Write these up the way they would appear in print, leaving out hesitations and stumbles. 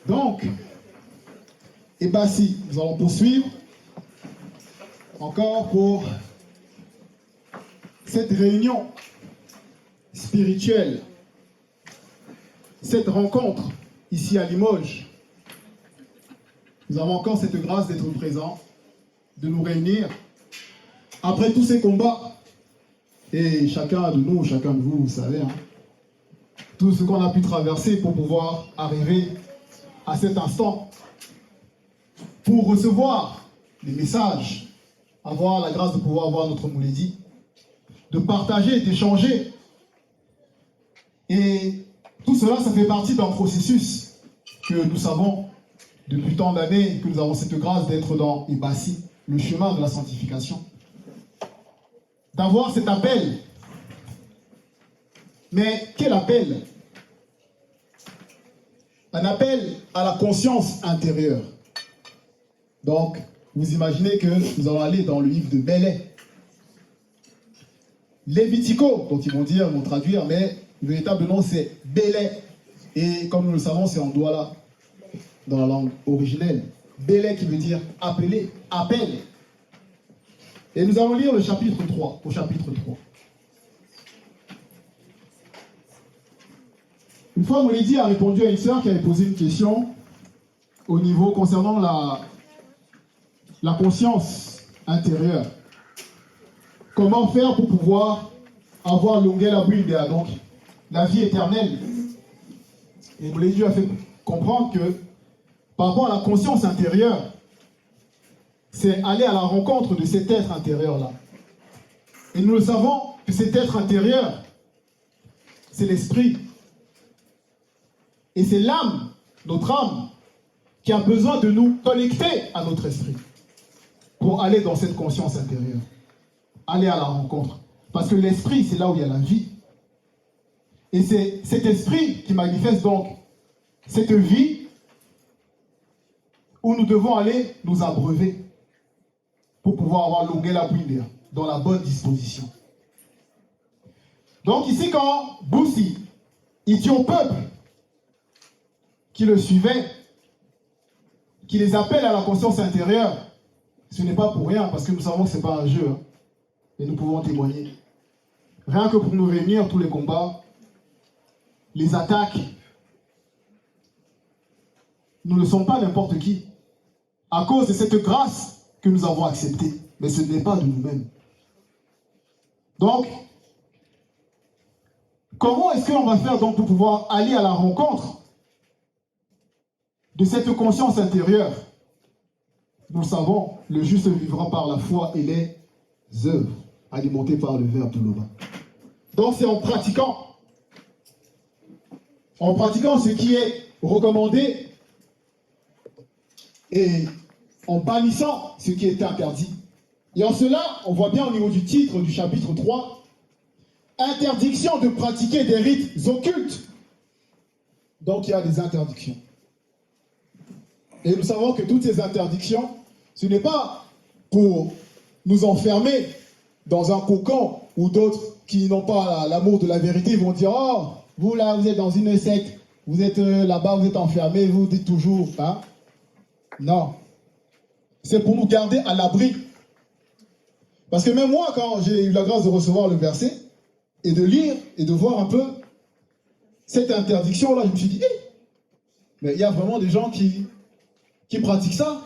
Donc, et bien si, nous allons poursuivre encore pour cette réunion spirituelle, cette rencontre ici à Limoges. Nous avons encore cette grâce d'être présents, de nous réunir après tous ces combats. Et chacun de nous, chacun de vous, vous savez, tout ce qu'on a pu traverser pour pouvoir arriver à cet instant, pour recevoir les messages, avoir la grâce de pouvoir voir notre Mouledi, de partager, d'échanger. Et tout cela, ça fait partie d'un processus que nous savons depuis tant d'années, que nous avons cette grâce d'être dans Ibassi, le chemin de la sanctification. D'avoir cet appel. Mais quel appel? Un appel à la conscience intérieure. Donc, vous imaginez que nous allons aller dans le livre de Belais. Lévitico, donc ils vont traduire, mais le véritable nom c'est Belais. Et comme nous le savons, c'est en douala, dans la langue originelle. Belais qui veut dire appeler, appel. Et nous allons lire le chapitre 3, au chapitre 3. Une fois, Mouledi a répondu à une sœur qui avait posé une question au niveau concernant la conscience intérieure. Comment faire pour pouvoir avoir l'ongela buildea, donc la vie éternelle. Et Mouledi a fait comprendre que par rapport à la conscience intérieure, c'est aller à la rencontre de cet être intérieur-là. Et nous le savons que cet être intérieur, c'est l'esprit. Et c'est l'âme, notre âme, qui a besoin de nous connecter à notre esprit pour aller dans cette conscience intérieure. Aller à la rencontre. Parce que l'esprit, c'est là où il y a la vie. Et c'est cet esprit qui manifeste donc cette vie où nous devons aller nous abreuver pour pouvoir avoir l'ongela buildea dans la bonne disposition. Donc ici, quand Boussi, il dit au peuple qui le suivait, qui les appelle à la conscience intérieure, ce n'est pas pour rien, parce que nous savons que ce n'est pas un jeu. Et nous pouvons témoigner. Rien que pour nous réunir, tous les combats, les attaques, nous ne sommes pas n'importe qui. À cause de cette grâce que nous avons acceptée. Mais ce n'est pas de nous-mêmes. Donc, comment est-ce qu'on va faire donc pour pouvoir aller à la rencontre de cette conscience intérieure? Nous le savons, le juste vivra par la foi et les œuvres, alimentées par le verbe de l'Oba. Donc c'est en pratiquant ce qui est recommandé et en bannissant ce qui est interdit. Et en cela, on voit bien au niveau du titre du chapitre 3, interdiction de pratiquer des rites occultes. Donc il y a des interdictions. Et nous savons que toutes ces interdictions, ce n'est pas pour nous enfermer dans un cocon où d'autres qui n'ont pas l'amour de la vérité vont dire « Oh, vous là, vous êtes dans une secte, vous êtes là-bas, vous êtes enfermés, vous dites toujours. Hein? » Non. C'est pour nous garder à l'abri. Parce que même moi, quand j'ai eu la grâce de recevoir le verset, et de lire, et de voir un peu cette interdiction-là, je me suis dit hey, mais il y a vraiment des gens qui pratiquent ça.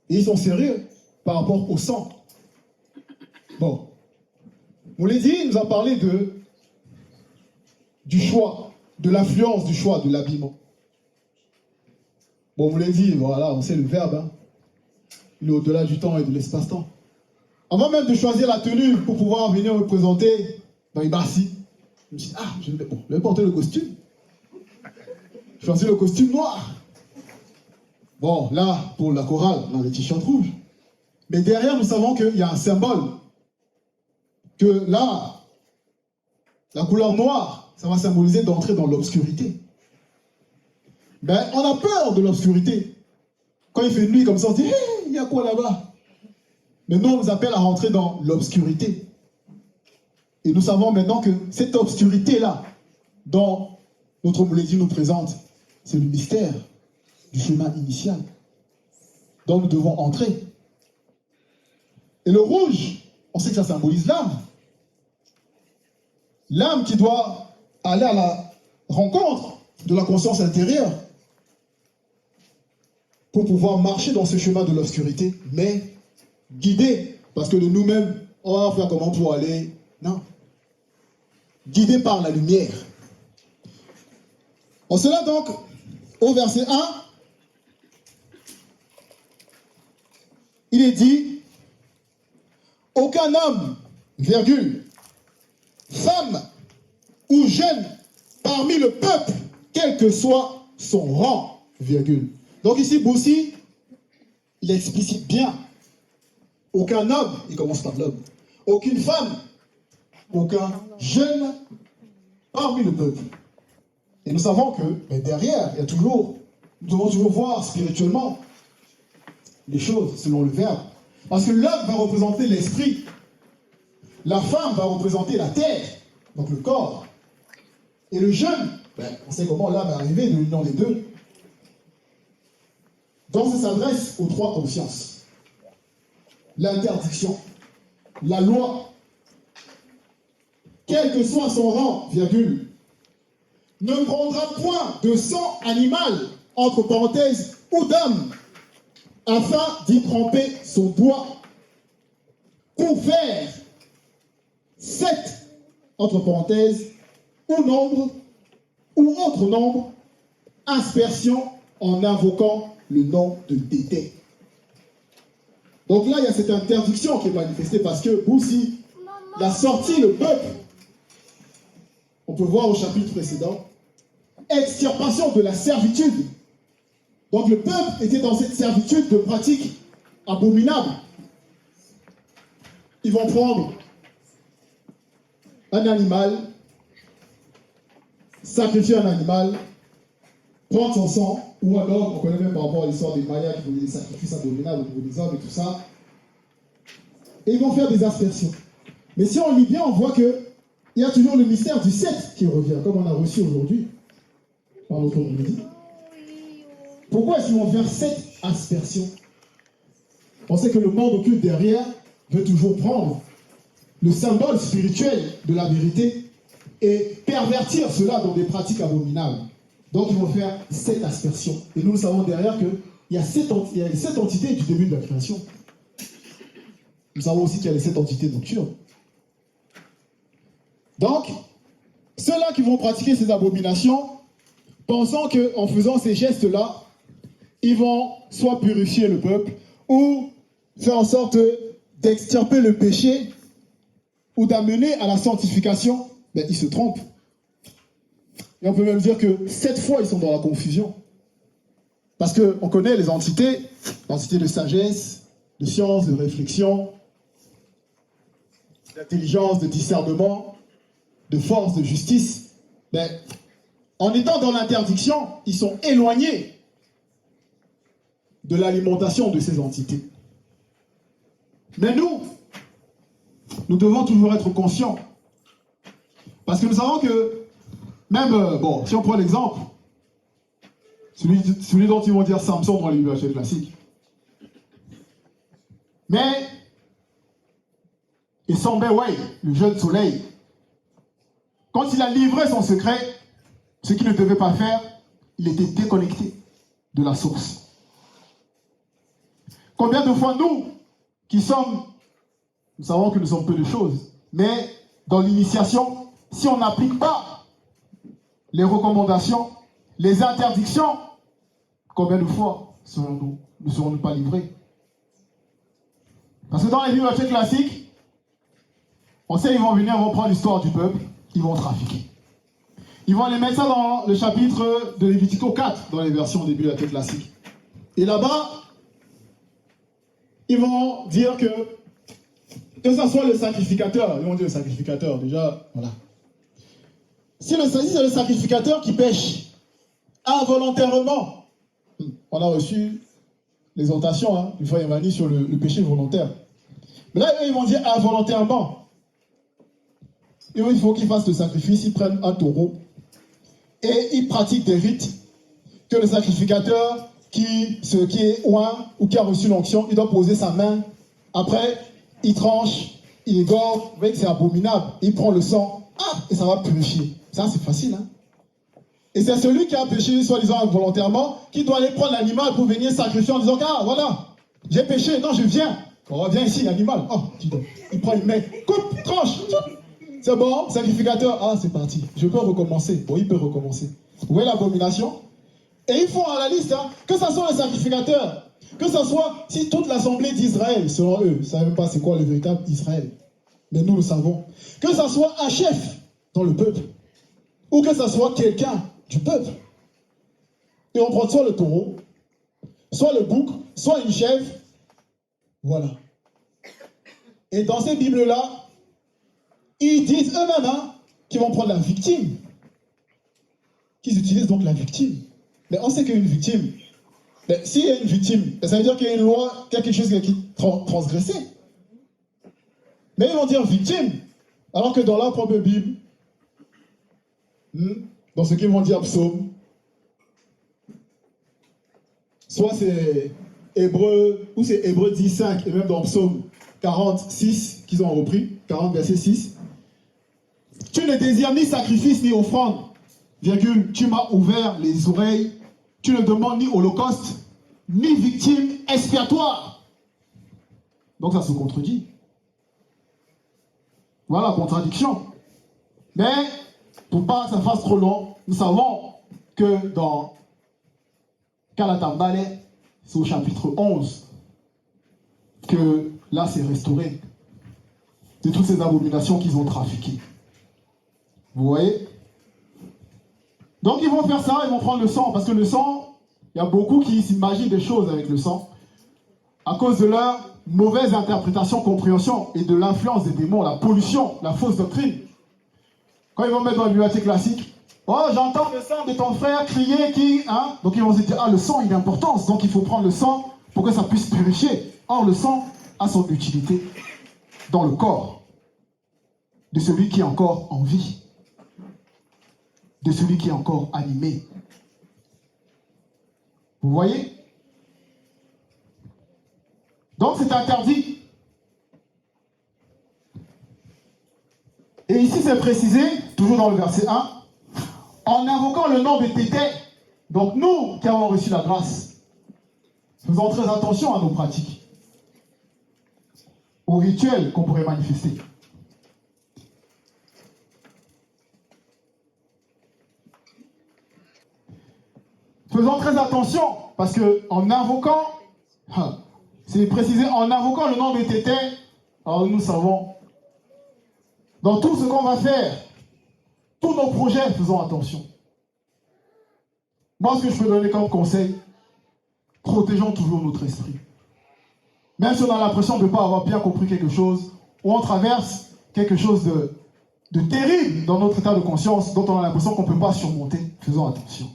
Et ils sont sérieux par rapport au sang. Bon. Mouledi nous a parlé du choix, de l'influence du choix, de l'habillement. Bon, Mouledi, voilà, on sait le verbe, hein. Il est au-delà du temps et de l'espace-temps. Avant même de choisir la tenue pour pouvoir venir me présenter dans Ibassi, je me suis dit, je vais porter le costume. Je choisis le costume noir. Bon, là, pour la chorale, on a les t-shirts rouges. Mais derrière, nous savons qu'il y a un symbole. Que là, la couleur noire, ça va symboliser d'entrer dans l'obscurité. Ben, on a peur de l'obscurité. Quand il fait nuit comme ça, on dit, hé, il y a quoi là-bas? Mais nous, on nous appelle à rentrer dans l'obscurité. Et nous savons maintenant que cette obscurité-là, dont notre homélie nous présente, c'est le mystère du chemin initial dont nous devons entrer. Et le rouge, on sait que ça symbolise l'âme. L'âme qui doit aller à la rencontre de la conscience intérieure pour pouvoir marcher dans ce chemin de l'obscurité, mais guidé, parce que de nous-mêmes, on va faire comment pour aller. Non. Guidé par la lumière. En cela donc, au verset 1, il est dit, aucun homme, virgule, femme ou jeune parmi le peuple, quel que soit son rang, virgule. Donc ici, Boussi, il explicite bien. Aucun homme, il commence par l'homme. Aucune femme, aucun jeune parmi le peuple. Et nous savons que mais derrière, il y a toujours, nous devons toujours voir spirituellement les choses selon le verbe. Parce que l'homme va représenter l'esprit. La femme va représenter la terre, donc le corps. Et le jeune, on sait comment l'âme est arrivée de l'union des deux. Donc ça s'adresse aux trois consciences. L'interdiction, la loi, quel que soit son rang, virgule, ne prendra point de sang animal, entre parenthèses, ou d'âme, afin d'y tremper son doigt, pour faire 7, entre parenthèses, ou nombre, ou autre nombre, aspersion en invoquant le nom de Tété. Donc là, il y a cette interdiction qui est manifestée parce que Boussi l'a sorti le peuple. On peut voir au chapitre précédent, extirpation de la servitude. Donc le peuple était dans cette servitude de pratiques abominables. Ils vont prendre un animal, sacrifier un animal, prendre son sang, ou alors, on connaît même par rapport à l'histoire des Mayas qui faisaient des sacrifices abominables au niveau des hommes et tout ça, et ils vont faire des aspersions. Mais si on lit bien, on voit qu'il y a toujours le mystère du 7 qui revient, comme on a reçu aujourd'hui par notre homélie. Pourquoi est-ce qu'ils vont faire 7 aspersions? On sait que le monde occulte derrière veut toujours prendre le symbole spirituel de la vérité et pervertir cela dans des pratiques abominables. Donc ils vont faire 7 aspersions. Et nous savons derrière qu'il y a 7 entités du début de la création. Nous savons aussi qu'il y a les 7 entités nocturnes. Donc, ceux-là qui vont pratiquer ces abominations, pensant qu'en faisant ces gestes-là, ils vont soit purifier le peuple, ou faire en sorte d'extirper le péché, ou d'amener à la sanctification, ben, ils se trompent. Et on peut même dire que 7 fois, ils sont dans la confusion. Parce qu'on connaît les entités, l'entité de sagesse, de science, de réflexion, d'intelligence, de discernement, de force, de justice. Mais en étant dans l'interdiction, ils sont éloignés de l'alimentation de ces entités. Mais nous devons toujours être conscients. Parce que nous savons que, même, si on prend l'exemple, celui dont ils vont dire Samson dans les bibliothèques classiques. Mais, et Sambeway, le jeune soleil, quand il a livré son secret, ce qu'il ne devait pas faire, il était déconnecté de la source. Combien de fois nous savons que nous sommes peu de choses, mais dans l'initiation, si on n'applique pas les recommandations, les interdictions, combien de fois ne serons-nous pas livrés? Parce que dans les bibliothèques classiques, on sait qu'ils vont venir reprendre l'histoire du peuple, ils vont trafiquer. Ils vont aller mettre ça dans le chapitre de Lévitique 4, dans les versions des bibliothèques classiques. Et là-bas, ils vont dire que ça soit le sacrificateur, ils vont dire le sacrificateur, déjà, voilà. Si c'est le sacrificateur qui pêche involontairement, on a reçu l'exhortation du frère Yamani sur le péché volontaire. Mais là, ils vont dire involontairement. Et il faut qu'ils fassent le sacrifice, ils prennent un taureau, Et ils pratiquent des rites que le sacrificateur qui est oint ou qui a reçu l'onction, il doit poser sa main. Après, il tranche, il égorge. Vous voyez que c'est abominable. Il prend le sang, et ça va purifier. Ça, c'est facile, hein. Et c'est celui qui a péché, soi-disant involontairement, qui doit aller prendre l'animal pour venir sacrifier en disant, ah, voilà, j'ai péché, non, je viens. On revient ici, l'animal. Oh, il prend une main, coupe, tranche. C'est bon, sacrificateur. Ah, c'est parti. Je peux recommencer. Bon, il peut recommencer. Vous voyez l'abomination? Et ils font à la liste, hein, que ce soit les sacrificateurs, que ce soit si toute l'assemblée d'Israël, selon eux, ils ne savent même pas c'est quoi le véritable Israël. Mais nous le savons. Que ce soit un chef dans le peuple, ou que ce soit quelqu'un du peuple. Et on prend soit le taureau, soit le bouc, soit une chèvre. Voilà. Et dans ces Bibles-là, ils disent eux-mêmes, hein, qu'ils vont prendre la victime. Qu'ils utilisent donc la victime. Mais on sait qu'il y a une victime. Mais s'il y a une victime, ça veut dire qu'il y a une loi, qu'il y a quelque chose qui est transgressé. Mais ils vont dire victime, alors que dans leur propre Bible, dans ce qu'ils vont dire psaume, soit c'est Hébreu, ou c'est Hébreu 10.5, et même dans psaume 46, qu'ils ont repris, 40 verset 6, tu ne désires ni sacrifice ni offrande, virgule, tu m'as ouvert les oreilles, tu ne demandes ni holocauste, ni victime expiatoire. Donc ça se contredit. Voilà la contradiction. Mais, pour pas que ça fasse trop long, nous savons que dans Kalatambale, c'est au chapitre 11, que là c'est restauré de toutes ces abominations qu'ils ont trafiquées. Vous voyez? Donc ils vont faire ça, ils vont prendre le sang, parce que le sang, il y a beaucoup qui s'imaginent des choses avec le sang, à cause de leur mauvaise interprétation, compréhension, et de l'influence des démons, la pollution, la fausse doctrine. Quand ils vont mettre dans la bibliothèque classique, oh, j'entends le sang de ton frère crier qui... Hein? Donc ils vont se dire, ah, le sang, il a importance, donc il faut prendre le sang pour que ça puisse purifier. Or, le sang a son utilité dans le corps de celui qui est encore en vie, de celui qui est encore animé. Vous voyez? Donc c'est interdit. Et ici c'est précisé, toujours dans le verset 1, en invoquant le nom de Tété. Donc nous qui avons reçu la grâce, faisons très attention à nos pratiques, aux rituels qu'on pourrait manifester. Faisons très attention, parce que en invoquant, c'est précisé, en invoquant le nom de Tété, alors nous savons, dans tout ce qu'on va faire, tous nos projets, faisons attention. Moi, ce que je peux donner comme conseil, protégeons toujours notre esprit. Même si on a l'impression de ne pas avoir bien compris quelque chose, ou on traverse quelque chose de terrible dans notre état de conscience, dont on a l'impression qu'on ne peut pas surmonter, faisons attention.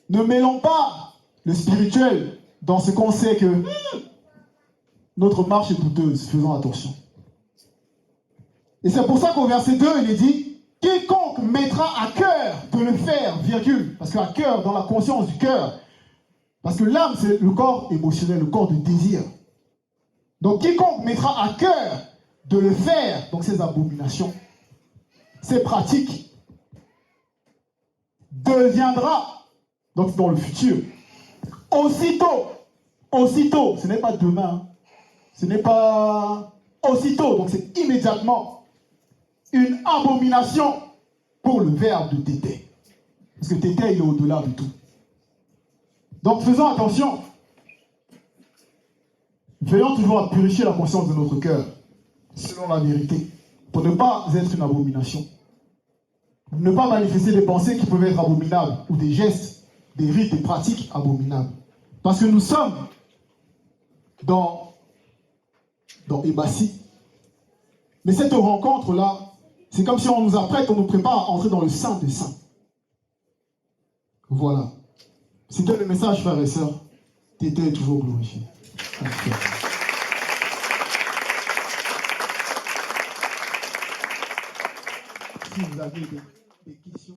Ne mêlons pas le spirituel dans ce qu'on sait que notre marche est douteuse, faisons attention. Et c'est pour ça qu'au verset 2, il est dit, quiconque mettra à cœur de le faire, virgule, parce qu'à cœur, dans la conscience du cœur, parce que l'âme, c'est le corps émotionnel, le corps de désir. Donc quiconque mettra à cœur de le faire, donc ces abominations, ces pratiques, deviendra, donc dans le futur, aussitôt, ce n'est pas demain, ce n'est pas aussitôt, donc c'est immédiatement, une abomination pour le verbe de Tété. Parce que Tété, il est au-delà de tout. Donc faisons attention. Veillons toujours à purifier la conscience de notre cœur, selon la vérité, pour ne pas être une abomination. Ne pas manifester des pensées qui peuvent être abominables, ou des gestes, des rites, des pratiques abominables. Parce que nous sommes dans Ebassi. Mais cette rencontre-là, c'est comme si on nous apprête, on nous prépare à entrer dans le Saint des Saints. Voilà. C'était le message, frères et sœurs. Tété est toujours glorifié. Si vous avez des questions.